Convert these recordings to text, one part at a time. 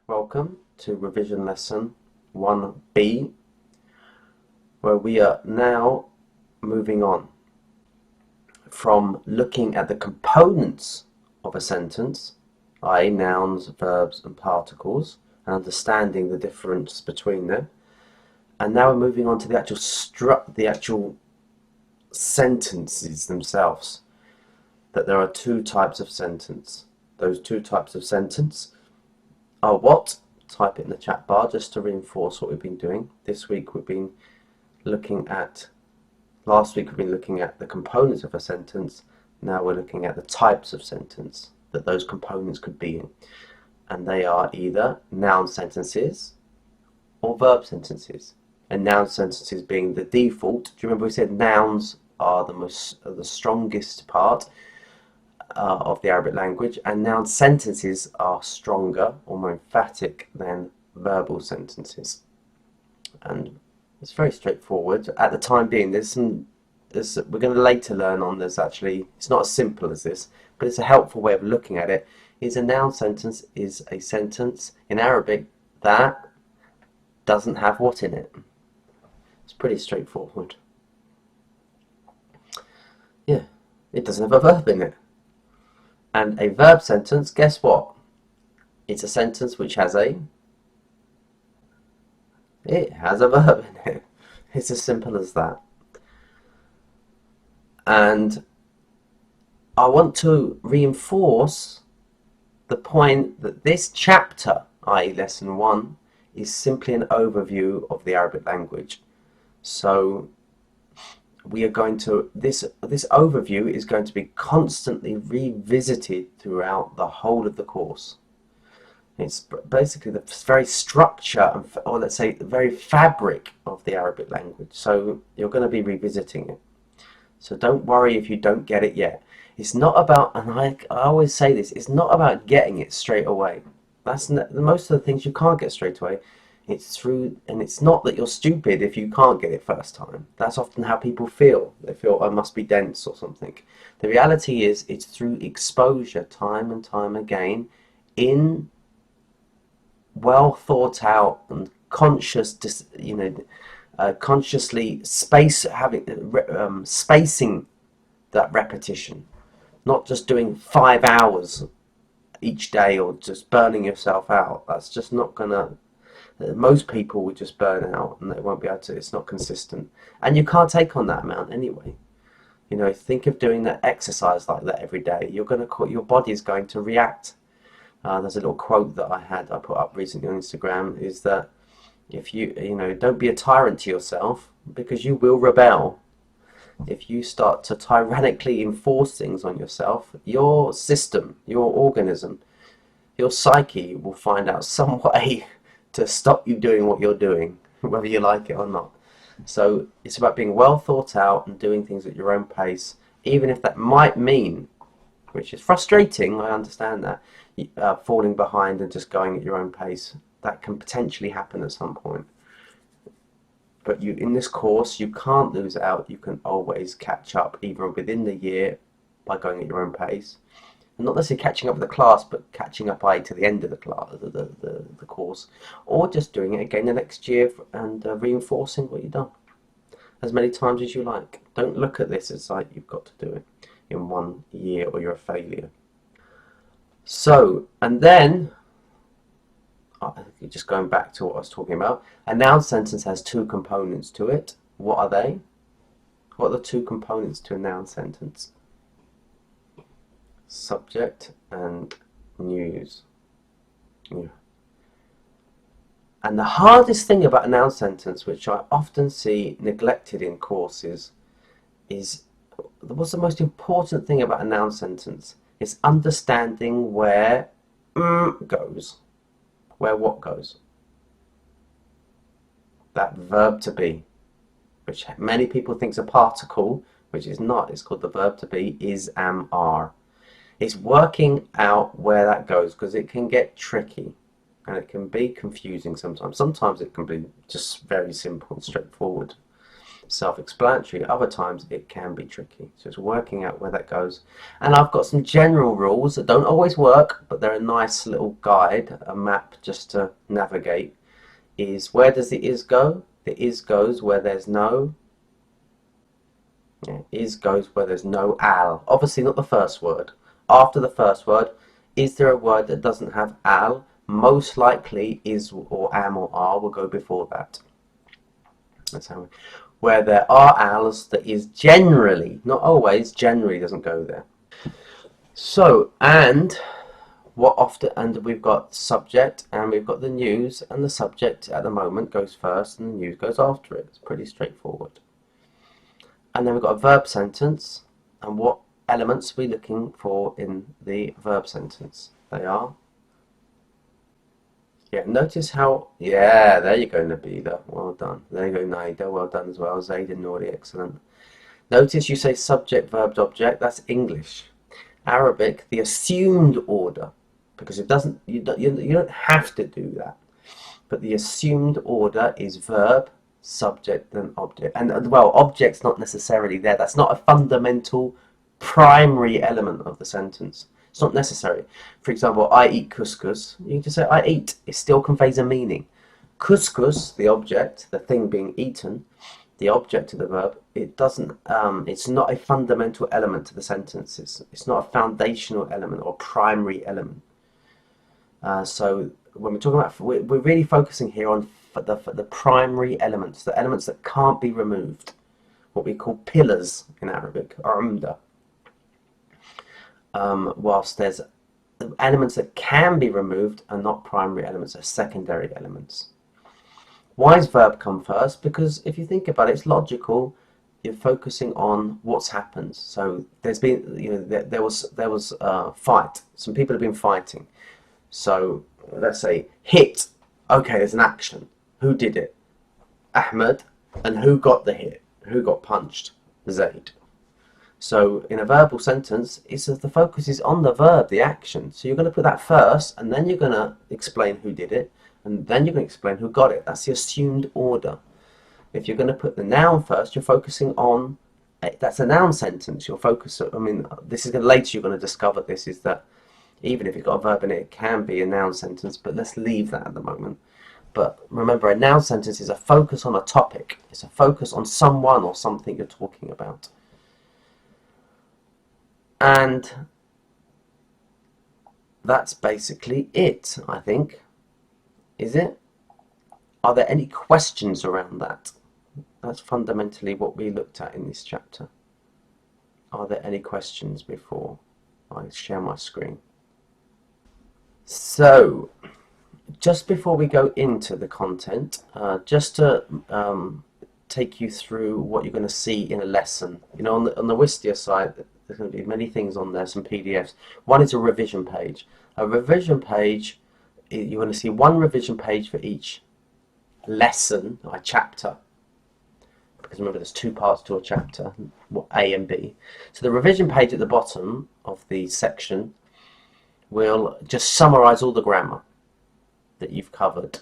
Welcome to revision lesson 1B, where we are now moving on from looking at the components of a sentence, i.e. nouns, verbs and particles, and understanding the difference between them. And now we're moving on to the actual sentences themselves, that there are two types of sentence. Those two types of sentence are what? Type it in the chat bar just to reinforce what we've been doing. This week we've been looking at, last week we've been looking at the components of a sentence. Now we're looking at the types of sentence that those components could be in. And they are either noun sentences or verb sentences. And noun sentences being the default. Do you remember we said nouns are the strongest part of the Arabic language, and noun sentences are stronger or more emphatic than verbal sentences. And it's very straightforward. At the time being, we're going to later learn on, it's not as simple as this, but it's a helpful way of looking at it. A noun sentence is a sentence in Arabic that doesn't have what in it. It's pretty straightforward. Yeah, it doesn't have a verb in it. And a verb sentence, guess what? It's a sentence which has it has a verb in it. It's as simple as that. And I want to reinforce the point that this chapter, i.e. lesson 1, is simply an overview of the Arabic language. So we are going to, this overview is going to be constantly revisited throughout the whole of the course. It's basically the very structure, or let's say the very fabric of the Arabic language. So you're going to be revisiting it. So don't worry if you don't get it yet. It's not about, and I always say this, it's not about getting it straight away. Most of the things you can't get straight away. And it's not that you're stupid if you can't get it first time. That's often how people feel. They feel, I must be dense or something. The reality is, it's through exposure, time and time again, in well thought out and consciously spacing that repetition. Not just doing 5 hours each day or just burning yourself out. That's just not gonna. Most people will just burn out and they won't be able to, it's not consistent. And you can't take on that amount anyway. You know, think of doing that exercise like that every day. Your body is going to react. There's a little quote that I put up recently on Instagram, is that if don't be a tyrant to yourself, because you will rebel. If you start to tyrannically enforce things on yourself, your system, your organism, your psyche will find out some way to stop you doing what you're doing, whether you like it or not. So it's about being well thought out and doing things at your own pace, even if that might mean, which is frustrating, I understand that, falling behind and just going at your own pace. That can potentially happen at some point. But in this course, you can't lose out. You can always catch up, either within the year by going at your own pace. And not necessarily catching up with the class, but catching up to the end of the class, the course, or just doing it again the next year and reinforcing what you've done as many times as you like. Don't look at this as like you've got to do it in 1 year or you're a failure. So, and then, just going back to what I was talking about, a noun sentence has two components to it. What are they? What are the two components to a noun sentence? Subject and news. Yeah. And the hardest thing about a noun sentence, which I often see neglected in courses, is what's the most important thing about a noun sentence? It's understanding where goes. Where what goes? That verb to be, which many people think is a particle, which is not. It's called the verb to be, is, am, are. It's working out where that goes, because it can get tricky and it can be confusing sometimes. Sometimes it can be just very simple and straightforward. self-explanatory. Other times it can be tricky. So it's working out where that goes. And I've got some general rules that don't always work, but they're a nice little guide, a map just to navigate. Is where does the is go? The is goes where there's no. Yeah, is goes where there's no al. Obviously not the first word. After the first word, is there a word that doesn't have al? Most likely is or am or are will go before that. That's how where there are als, that is generally, not always, generally doesn't go there. So, and what often, and we've got subject and we've got the news, and the subject at the moment goes first and the news goes after it. It's pretty straightforward. And then we've got a verb sentence, and what elements are we looking for in the verb sentence? They are, yeah, notice how, yeah, there you go, Nabila, well done. There you go, Naida, well done as well. Zaid and Nouri, excellent. Notice you say subject, verb, object, that's English. Arabic, the assumed order, because it doesn't, you don't have to do that, but the assumed order is verb, subject, then object. And well, object's not necessarily there. That's not a fundamental primary element of the sentence. It's not necessary. For example, I eat couscous. You can just say I eat. It still conveys a meaning. Couscous, the object, the thing being eaten, the object of the verb, it doesn't. It's not a fundamental element to the sentence. It's not a foundational element or primary element. So when we're talking about, we're really focusing here on the primary elements, the elements that can't be removed, what we call pillars in Arabic, umda. Whilst there's elements that can be removed are not primary elements, are secondary elements. Why does verb come first? Because if you think about it, it's logical. You're focusing on what's happened. So there's been, there was a fight. Some people have been fighting. So let's say hit. Okay, there's an action. Who did it? Ahmed. And who got the hit? Who got punched? Zaid. So in a verbal sentence, the focus is on the verb, the action. So you're going to put that first, and then you're going to explain who did it, and then you're going to explain who got it. That's the assumed order. If you're going to put the noun first, you're focusing on, that's a noun sentence. You're focused, I mean, this is later you're going to discover this, is that even if you've got a verb in it, it can be a noun sentence, but let's leave that at the moment. But remember, a noun sentence is a focus on a topic. It's a focus on someone or something you're talking about. And that's basically it, I think. Is it? Are there any questions around that? That's fundamentally what we looked at in this chapter. Are there any questions before I share my screen? So, just before we go into the content, just to take you through what you're going to see in a lesson. On the Wistia site, there's going to be many things on there, some PDFs. One is a revision page. A revision page, you're going to see one revision page for each lesson, or chapter. Because remember, there's two parts to a chapter, A and B. So the revision page at the bottom of the section will just summarize all the grammar that you've covered.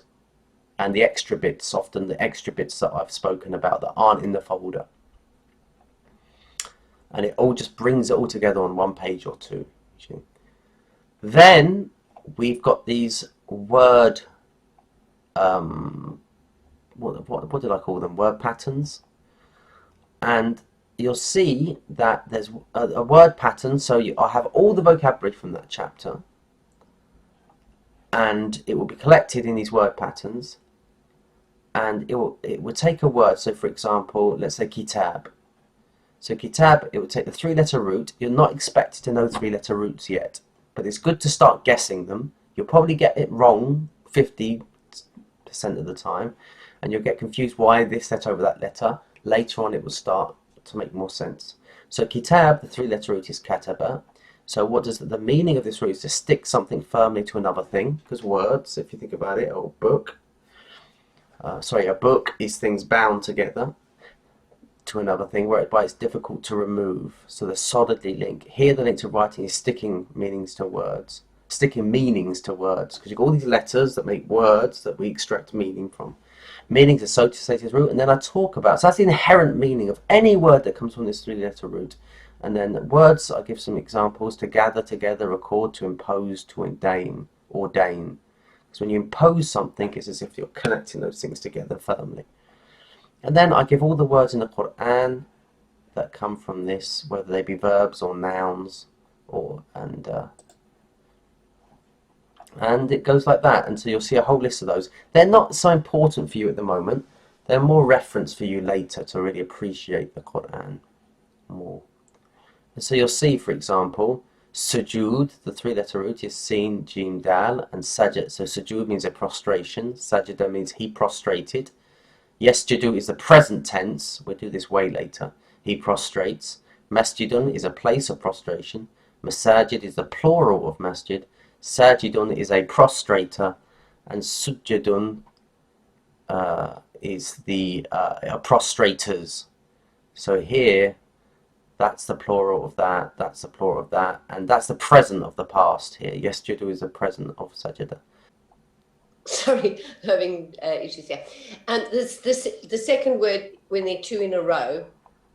And the extra bits, often the extra bits that I've spoken about that aren't in the folder. And it all just brings it all together on one page or two. Then we've got these word, what did I call them? Word patterns. And you'll see that there's a word pattern. So I have all the vocabulary from that chapter, and it will be collected in these word patterns. And it will take a word. So for example, let's say kitab. So kitab, it will take the three-letter root. You're not expected to know three-letter roots yet, but it's good to start guessing them. You'll probably get it wrong 50% of the time, and you'll get confused why this letter over that letter. Later on, it will start to make more sense. So kitab, the three-letter root is kataba. So what does the meaning of this root is to stick something firmly to another thing, because words, if you think about it, or book, a book is things bound together to another thing, whereby it's difficult to remove. So the solidly link. Here the link to writing is sticking meanings to words. Because you've got all these letters that make words that we extract meaning from. meanings associated root, and then I talk about, so that's the inherent meaning of any word that comes from this three-letter root. And then words, I give some examples: to gather together, record, to impose, to ordain. Because when you impose something, it's as if you're connecting those things together firmly. And then I give all the words in the Quran that come from this, whether they be verbs or nouns, and it goes like that. And so you'll see a whole list of those. They're not so important for you at the moment. They're more reference for you later to really appreciate the Quran more. And so you'll see, for example, sujood, the three-letter root is sin, jim, dal, and sajid. So sujood means a prostration. Sajida means he prostrated. Yasjudu is the present tense. We'll do this way later. He prostrates. Masjidun is a place of prostration. Masajid is the plural of masjid. Sajidun is a prostrator, and sujudun is the prostrators. So here, that's the plural of that, that's the plural of that, and that's the present of the past here. Yasjudu is the present of sajida. Sorry, having issues here. And the second word, when they're two in a row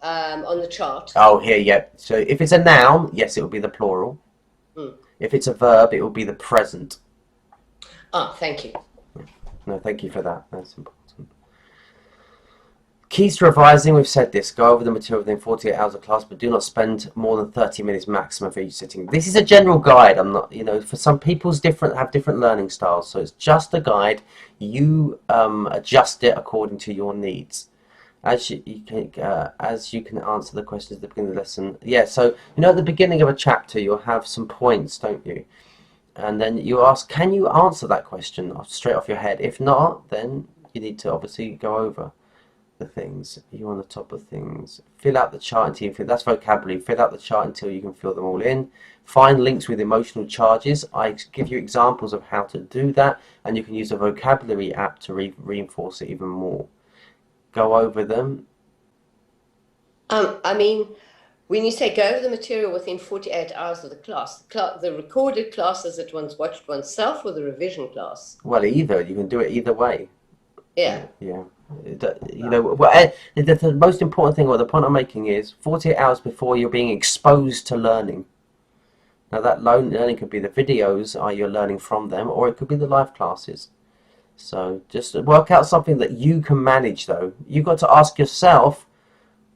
on the chart. Oh, here, yeah. So if it's a noun, yes, it will be the plural. If it's a verb, it will be the present. Ah, thank you. No, thank you for that. That's important. Keys to revising, we've said this. Go over the material within 48 hours of class, but do not spend more than 30 minutes maximum for each sitting. This is a general guide. I'm not, for some people's have different learning styles, so it's just a guide. You adjust it according to your needs. As you can answer the questions at the beginning of the lesson. Yeah, so at the beginning of a chapter you'll have some points, don't you? And then you ask, can you answer that question straight off your head? If not, then you need to obviously go over the things. You're on the top of things. Fill out the chart until you feel, that's vocabulary. Fill out the chart until you can fill them all in. Find links with emotional charges. I give you examples of how to do that, and you can use a vocabulary app to reinforce it even more. Go over them. I mean, when you say go over the material within 48 hours of the class, the recorded class, is it one's watched oneself or the revision class? Well, either. You can do it either way. Yeah. Yeah. The most important thing, or the point I'm making is 48 hours before you're being exposed to learning. Now that learning could be the videos, you're learning from them, or it could be the live classes. So just work out something that you can manage, though. You've got to ask yourself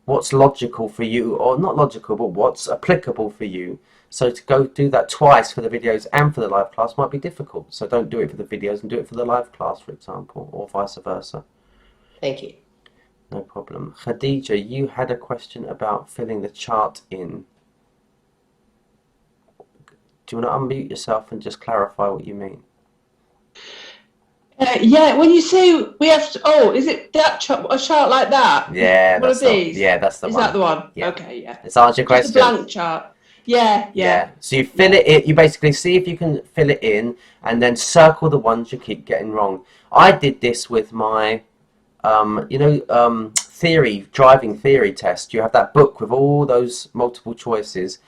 what's logical for you, or not logical, but what's applicable for you. So to go do that twice for the videos and for the live class might be difficult. So don't do it for the videos and do it for the live class, for example, or vice versa. Thank you. No problem. Khadija, you had a question about filling the chart in. Do you want to unmute yourself and just clarify what you mean? Yeah, when you say we have to, is it that chart, a chart like that? Yeah, one of these. Yeah, that's the one. Is that the one? Yeah. Okay, yeah. Let's answer your question. Just a blank chart. Yeah. So you fill it in. You basically see if you can fill it in, and then circle the ones you keep getting wrong. I did this with my, driving theory test. You have that book with all those multiple choices,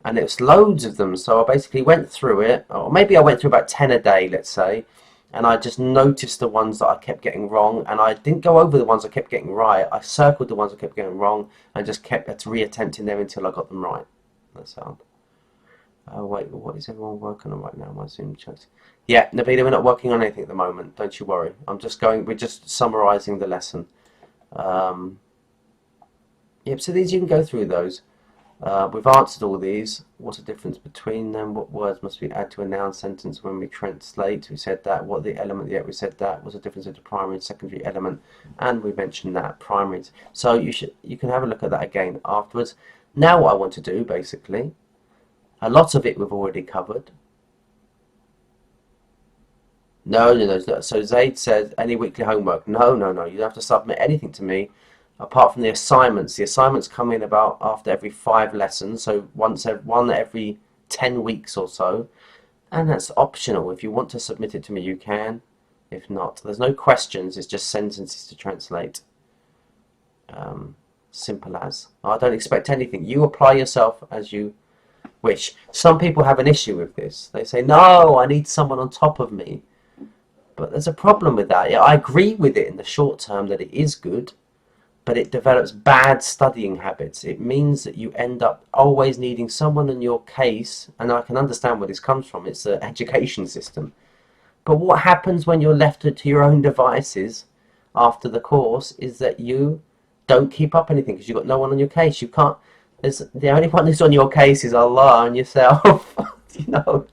and it's loads of them. So I basically went through it, or maybe I went through about 10 a day, let's say. And I just noticed the ones that I kept getting wrong, and I didn't go over the ones I kept getting right. I circled the ones I kept getting wrong, and just kept reattempting them until I got them right. That's how. Oh wait, what is everyone working on right now? My Zoom chat. Yeah, Nabila, we're not working on anything at the moment. Don't you worry. We're just summarising the lesson. Yep. So these you can go through those. We've answered all these. What's the difference between them? What words must we add to a noun sentence when we translate? We said that. What the element? Yeah, we said that. What's the difference between primary and secondary element? And we mentioned that primaries. So you can have a look at that again afterwards. Now what I want to do, basically, a lot of it we've already covered. No. So Zaid says, any weekly homework? No. You don't have to submit anything to me. Apart from the assignments come in about after every 5 lessons, so one every 10 weeks or so, and that's optional. If you want to submit it to me, you can. If not, there's no questions, it's just sentences to translate. Simple as. I don't expect anything. You apply yourself as you wish. Some people have an issue with this. They say, no, I need someone on top of me. But there's a problem with that. Yeah, I agree with it in the short term that it is good, but it develops bad studying habits. It means that you end up always needing someone in your case, and I can understand where this comes from. It's the education system. But what happens when you're left to your own devices after the course is that you don't keep up anything because you've got no one on your case. You can't. The only one who's on your case is Allah and yourself, you know.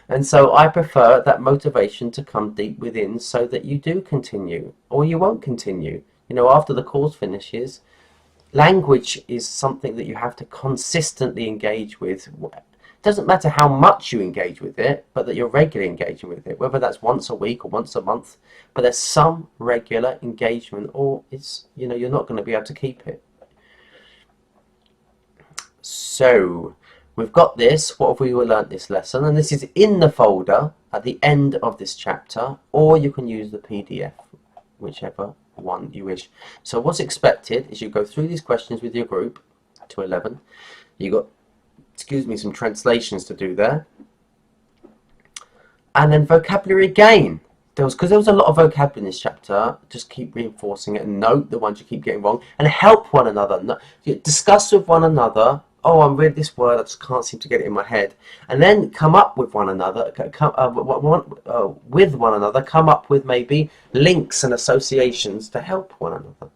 And so I prefer that motivation to come deep within so that you do continue, or you won't continue. You know, after the course finishes, language is something that you have to consistently engage with. It doesn't matter how much you engage with it, but that you're regularly engaging with it, whether that's once a week or once a month, but there's some regular engagement, or it's, you know, you're not going to be able to keep it. So we've got this. What have we learnt this lesson? And this is in the folder at the end of this chapter, or you can use the PDF, whichever one you wish. So what's expected is you go through these questions with your group to 11. You got, excuse me, some translations to do there, and then vocabulary again. Because there was a lot of vocabulary in this chapter. Just keep reinforcing it and note the ones you keep getting wrong, and help one another. Discuss with one another. Oh, I'm reading this word, I just can't seem to get it in my head. And then come up with one another, come up with maybe links and associations to help one another.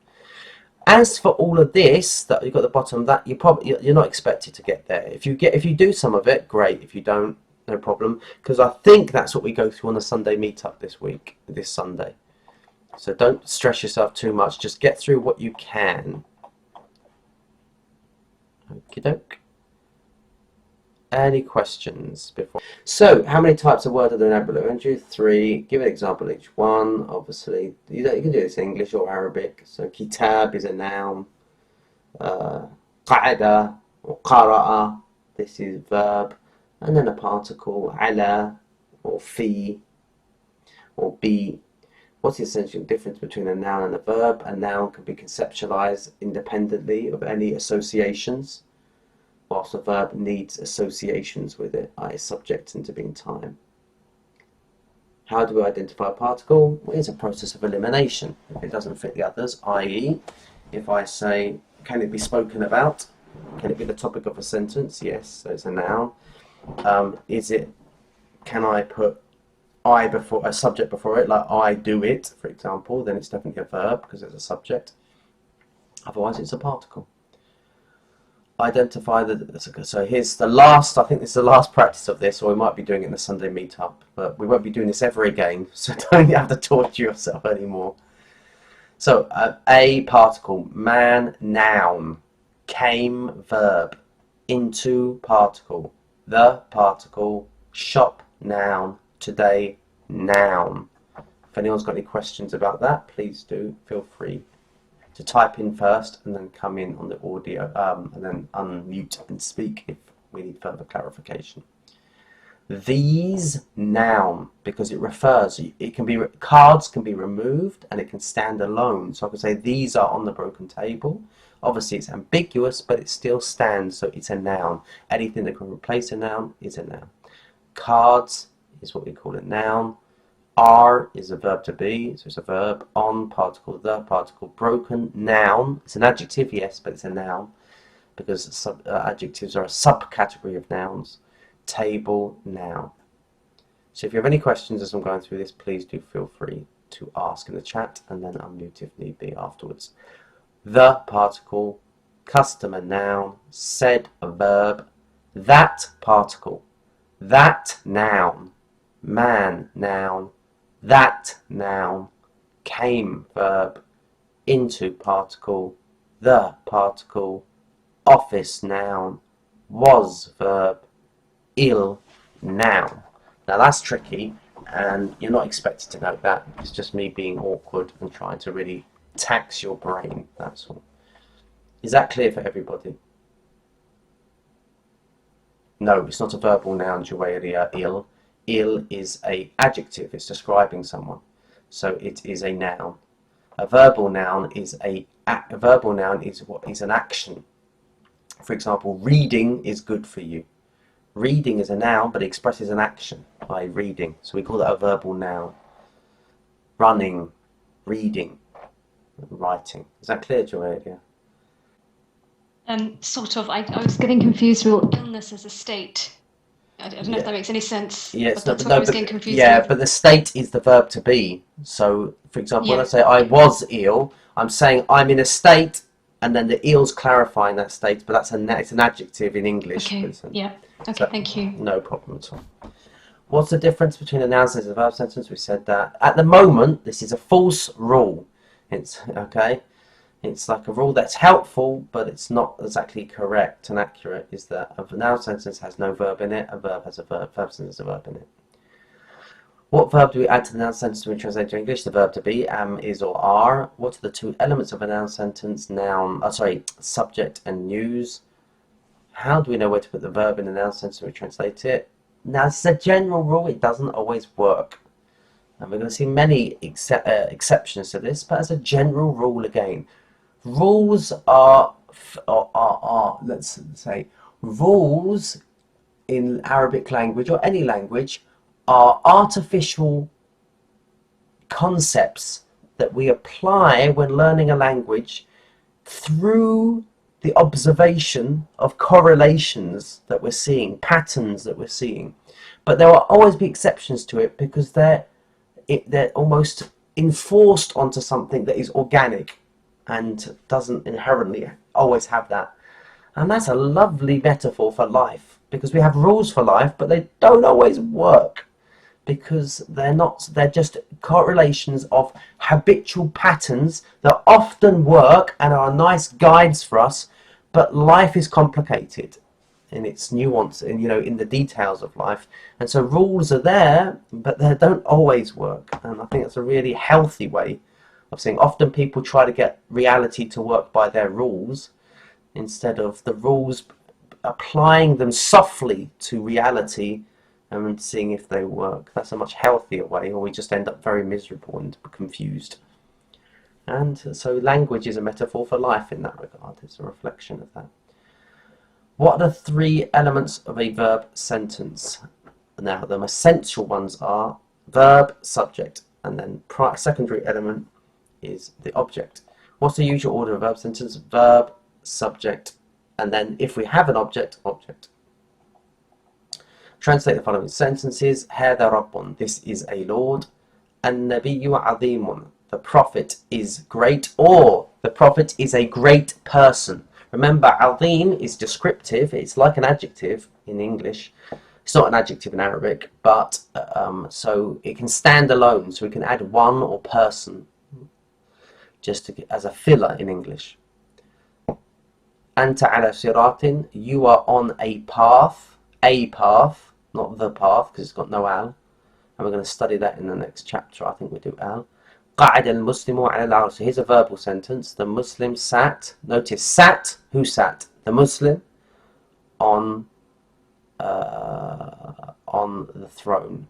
As for all of this that you've got at the bottom, that you're not expected to get there. If you do some of it, great. If you don't, no problem. Because I think that's what we go through on the Sunday meetup this Sunday. So don't stress yourself too much. Just get through what you can. Okie doke. Any questions before? So, how many types of word are there in vocabulary? 1, 2, 3. Give an example each one. Obviously, you can do this in English or Arabic. So, kitab is a noun. Qa'ada or qara'a. This is verb. And then a particle, ala or fi or bi. What's the essential difference between a noun and a verb? A noun can be conceptualized independently of any associations, whilst a verb needs associations with it, i.e. subject and to be in time. How do we identify a particle? Well, it's a process of elimination. If it doesn't fit the others, i.e. if I say, can it be spoken about? Can it be the topic of a sentence? Yes, so it's a noun. Can I put I before a subject before it, like I do it, for example, then it's definitely a verb because it's a subject. Otherwise, it's a particle. Identify so here's the last, I think this is the last practice of this, or we might be doing it in the Sunday meetup, but we won't be doing this ever again, so don't have to torture yourself anymore. So, a particle, man, noun, came, verb, into, particle, the particle, shop, noun, today, noun. If anyone's got any questions about that, please do feel free to type in first and then come in on the audio and then unmute and speak if we need further clarification. These, noun, because it refers, it can be, cards can be removed and it can stand alone. So I can say these are on the broken table. Obviously it's ambiguous, but it still stands, so it's a noun. Anything that can replace a noun is a noun. Cards is what we call a noun. Are is a verb to be, so it's a verb. On, particle, the particle. Broken, noun. It's an adjective, yes, but it's a noun because adjectives are a subcategory of nouns. Table, noun. So if you have any questions as I'm going through this, please do feel free to ask in the chat and then unmute if need be afterwards. The particle, customer, noun. Said, a verb. That particle, that noun. Man, noun. That noun. Came, verb. Into, particle. The particle. Office, noun. Was, verb. Ill, noun. Now that's tricky and you're not expected to know that. It's just me being awkward and trying to really tax your brain, that's all. Is that clear for everybody? No, it's not a verbal noun, Juwayriya, ill. Ill is a adjective, it's describing someone. So it is a noun. A verbal noun is what is an action. For example, reading is good for you. Reading is a noun, but it expresses an action by reading. So we call that a verbal noun. running, reading, writing. Is that clear, Joelia? Sort of. I was getting confused with illness as a state. I don't know Yeah. if that makes any sense. Yes, but that's what I was getting confused yeah, with. but the state is the verb to be. So, for example, when I Yeah. say I was ill, I'm saying I'm in a state, and then the ill's clarifying that state, but it's an adjective in English. Okay. But it's Yeah. Okay. So- Thank you. no problem at all. What's the difference between a noun sentence and a verb sentence? We said that. At the moment, this is a false rule. It's okay. It's like a rule that's helpful, but it's not exactly correct and accurate. Is that a noun sentence has no verb in it, a verb has a verb sentence has a verb in it. What verb do we add to the noun sentence when we translate to English? The verb to be, am, is, or are. What are the two elements of a noun sentence? Subject and news. How do we know where to put the verb in the noun sentence when we translate it? Now, this is a general rule. It doesn't always work. And we're going to see many exceptions to this, but as a general rule again, rules are, let's say, rules in Arabic language or any language are artificial concepts that we apply when learning a language through the observation of correlations that we're seeing, patterns that we're seeing. But there will always be exceptions to it because they're almost enforced onto something that is organic and doesn't inherently always have that. And that's a lovely metaphor for life, because we have rules for life, but they don't always work because they're just correlations of habitual patterns that often work and are nice guides for us, but life is complicated in its nuance and in the details of life, and so rules are there, but they don't always work. And I think that's a really healthy way of saying. Often people try to get reality to work by their rules instead of the rules applying them softly to reality and seeing if they work. That's a much healthier way, or we just end up very miserable and confused. And so language is a metaphor for life in that regard. It's a reflection of that. What are the three elements of a verb sentence? Now, the essential ones are verb, subject, and then secondary element is the object. What's the usual order of a verb sentence? Verb, subject, and then if we have an object, object. Translate the following sentences. هذا رب, this is a Lord. النبي عظيم, the prophet is great, or the prophet is a great person. Remember, عظيم is descriptive. It's like an adjective in English. It's not an adjective in Arabic, but so it can stand alone. So we can add one or person just as a filler in English. أنت على صراط, you are on a path, not the path, because it's got no al. And we're going to study that in the next chapter. I think we do al. قعد المسلم على العرش. So here's a verbal sentence. The Muslim sat. Notice sat. Who sat? The Muslim on the throne.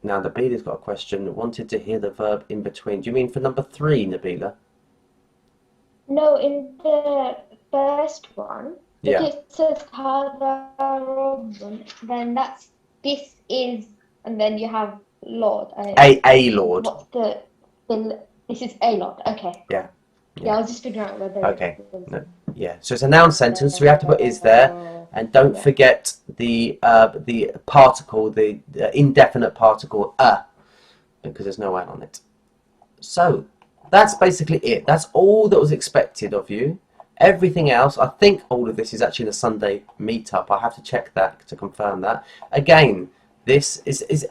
Now Nabila's got a question. Wanted to hear the verb in between. Do you mean for number 3, Nabila? No, in the first one, Yeah. if it says هذا رب, then that's this is, and then you have Lord. A Lord. What's this is a Lord. Okay. Yeah. Yeah, I was just figuring out whether. Okay. No. Yeah. So it's a noun sentence. So we have to put is there, and don't forget the particle, the indefinite particle because there's no L on it. So that's basically it. That's all that was expected of you. Everything else, I think all of this is actually the Sunday meetup. I have to check that to confirm that. Again, this is.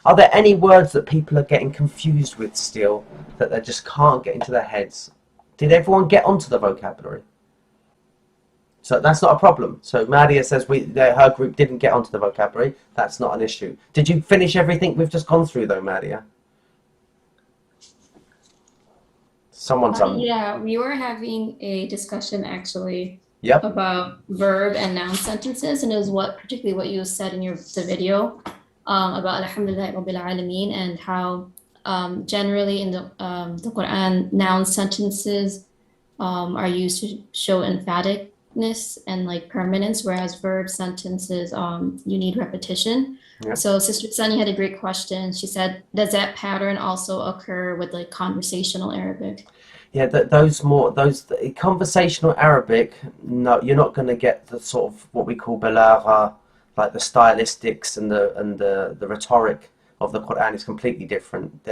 Are there any words that people are getting confused with still, that they just can't get into their heads? Did everyone get onto the vocabulary? So that's not a problem. So Maria says her group didn't get onto the vocabulary. That's not an issue. Did you finish everything we've just gone through though, Maria? Someone's Yeah, we were having a discussion actually Yep. about verb and noun sentences, and it was particularly what you said in the video about Alhamdulillah Rabbil Alameen, and how generally in the Quran noun sentences are used to show emphatic and like permanence, whereas verb sentences, you need repetition. Yeah. So Sister Sunny had a great question. She said, does that pattern also occur with like conversational Arabic? Yeah, those conversational Arabic. No, you're not going to get the sort of what we call balagha, like the stylistics and the rhetoric of the Quran is completely different.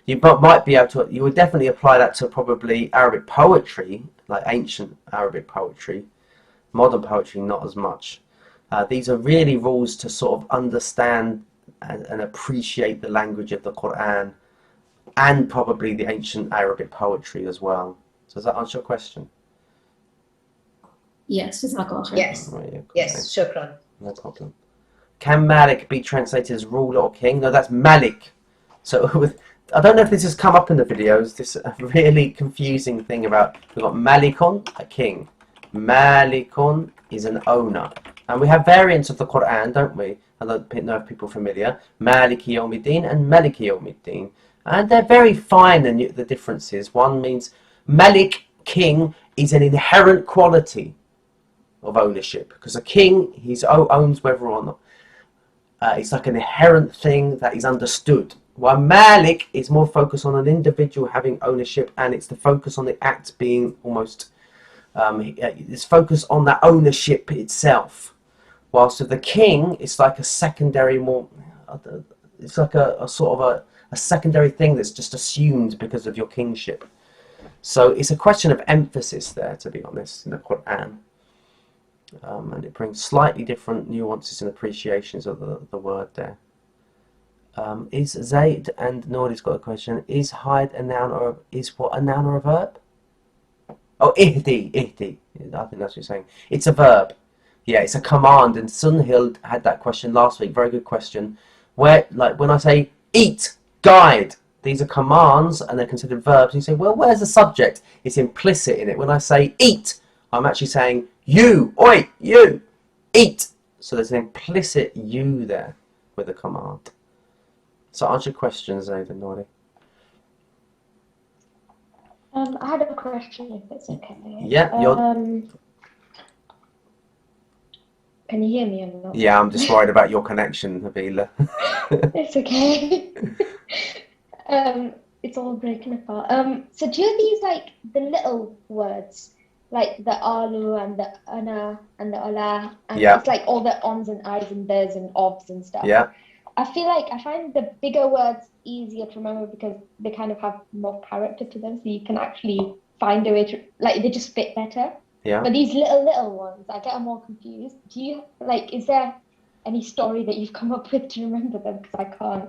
You might be able to. You would definitely apply that to probably Arabic poetry, like ancient Arabic poetry. Modern poetry, not as much. These are really rules to sort of understand and appreciate the language of the Quran, and probably the ancient Arabic poetry as well. So does that answer your question? Yes, Jazakallah khair. Yes. Right, yeah, Yes. Shukran. no problem. Can Malik be translated as ruler or king? No, that's Malik. So I don't know if this has come up in the videos. This is a really confusing thing about, we've got Malikun, a king. Malikun is an owner. And we have variants of the Quran, don't we? I don't know if people are familiar. Maliki Yawmiddin and Maliki Yawmiddin. And they're very fine, the differences. One means Malik, king, is an inherent quality of ownership. Because a king, he owns whether or not. It's like an inherent thing that is understood. While Malik is more focused on an individual having ownership, and it's the focus on the act being almost, it's focused on that ownership itself. Whilst with the king, it's like a secondary, it's like a sort of a secondary thing that's just assumed because of your kingship. So it's a question of emphasis there, to be honest, in the Quran. And it brings slightly different nuances and appreciations of the word there. Is Zayd, and Nordi's got a question, is hide a noun or is what a noun or a verb? Oh, ihdi. I think that's what you're saying. It's a verb. Yeah, it's a command, and Sunhild had that question last week. Very good question. Where, like, when I say eat, guide, these are commands and they're considered verbs. And you say, well, where's the subject? It's implicit in it. When I say eat, I'm actually saying you, oi, you, eat. So there's an implicit you there with the command. So answer your questions, Zayd and Nordi. I had a question, if it's okay. Yeah, can you hear me or not? Yeah, I'm just worried about your connection, Nabila. It's okay. It's all breaking apart. So do these like the little words, like the alu and the ana and the ala, and Yeah. it's like all the ons and is and theirs and obs and stuff. Yeah. I feel like I find the bigger words easier to remember because they kind of have more character to them, so you can actually find a way to, like, they just fit better. Yeah. But these little ones, I get more confused. Do you, like, is there any story that you've come up with to remember them? Because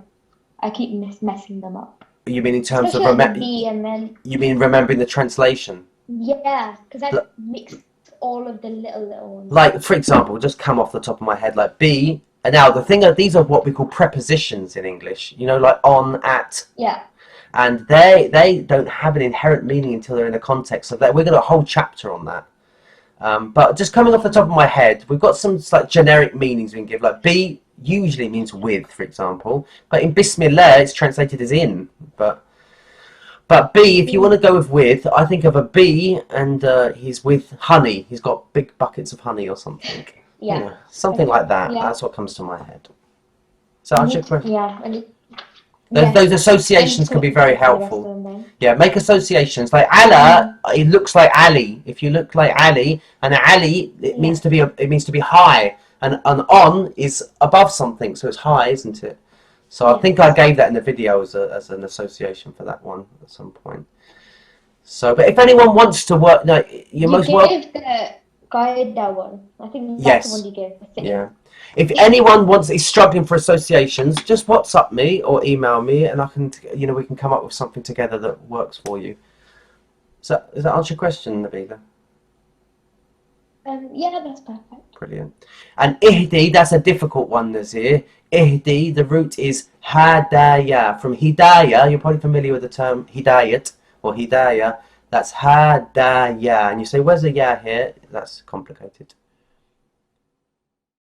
I keep messing them up. You mean in terms Especially of like the B and then, you mean remembering the translation? yeah, because I mixed all of the little ones. Like, for example, just come off the top of my head, like be. And now the thing are, these are what we call prepositions in English. You know, like on, at. Yeah. And they don't have an inherent meaning until they're in a context. So we're going to a whole chapter on that. But just coming off the top of my head, we've got some like generic meanings we can give. Like be usually means with, for example. But in Bismillah, it's translated as in. But bee, if you want to go with, I think of a bee and he's with honey. He's got big buckets of honey or something. Yeah. You know, something like that. Yeah. That's what comes to my head. So answer your question. Yeah. And Those associations can be very helpful. Yeah, make associations. Like Allah, it looks like Ali. If you look like Ali, and Ali, it means to be high, and on is above something, so it's high, isn't it? So I think I gave that in the video as an association for that one at some point. So, but if anyone wants to work, no, you're most welcome. You gave the Qaeda one. I think that's Yes. the one you gave. I think. Yeah. If anyone is struggling for associations, just WhatsApp me or email me, and I can, we can come up with something together that works for you. So, does that answer your question, Nabila? Yeah, that's perfect. Brilliant. And ihdi, that's a difficult one, Nazir. Ihdi, the root is hadaya. From hidayah, you're probably familiar with the term hidayat or hidayah. That's hadaya. And you say, where's the ya here? That's complicated.